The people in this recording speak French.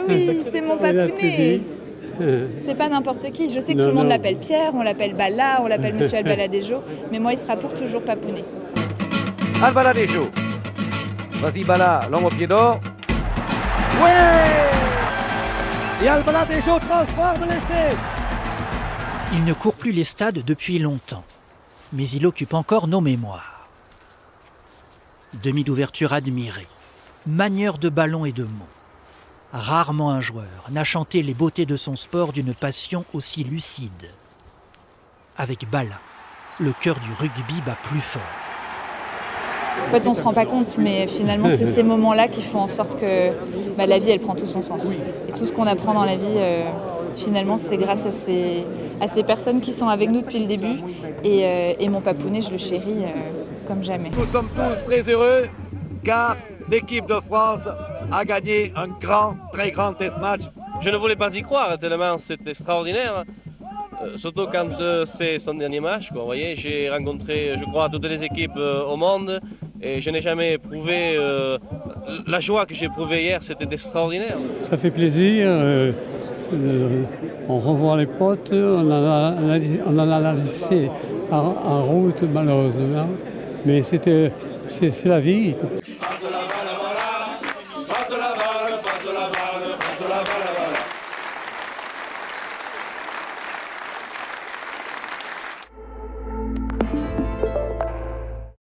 oui, c'est mon papounet. C'est pas n'importe qui. Je sais que tout le monde l'appelle Pierre, on l'appelle Balla, on l'appelle Monsieur Albaladejo, mais moi il sera pour toujours papounet. Albaladejo. Vas-y Balla, l'homme au pied d'or. Ouais! Et Albaladejo transforme l'essai. Il ne court plus les stades depuis longtemps, mais il occupe encore nos mémoires. Demi d'ouverture admiré, manieur de ballon et de mots. Rarement un joueur n'a chanté les beautés de son sport d'une passion aussi lucide. Avec Balla, le cœur du rugby bat plus fort. En fait, on ne se rend pas compte, mais finalement, c'est ces moments-là qui font en sorte que la vie, elle prend tout son sens. Et tout ce qu'on apprend dans la vie, finalement, c'est grâce à ces personnes qui sont avec nous depuis le début. Et mon papounet, je le chéris comme jamais. Nous sommes tous très heureux car l'équipe de France a gagné un très grand test match. Je ne voulais pas y croire, tellement c'est extraordinaire. Surtout quand c'est son dernier match. Vous voyez, j'ai rencontré, je crois, toutes les équipes au monde et je n'ai jamais éprouvé la joie que j'ai éprouvée hier, c'était extraordinaire. Ça fait plaisir, on revoit les potes, on en a laissé en route malheureusement, mais c'est la vie. Passe la balle, passe la balle, passe la balle, passe la balle.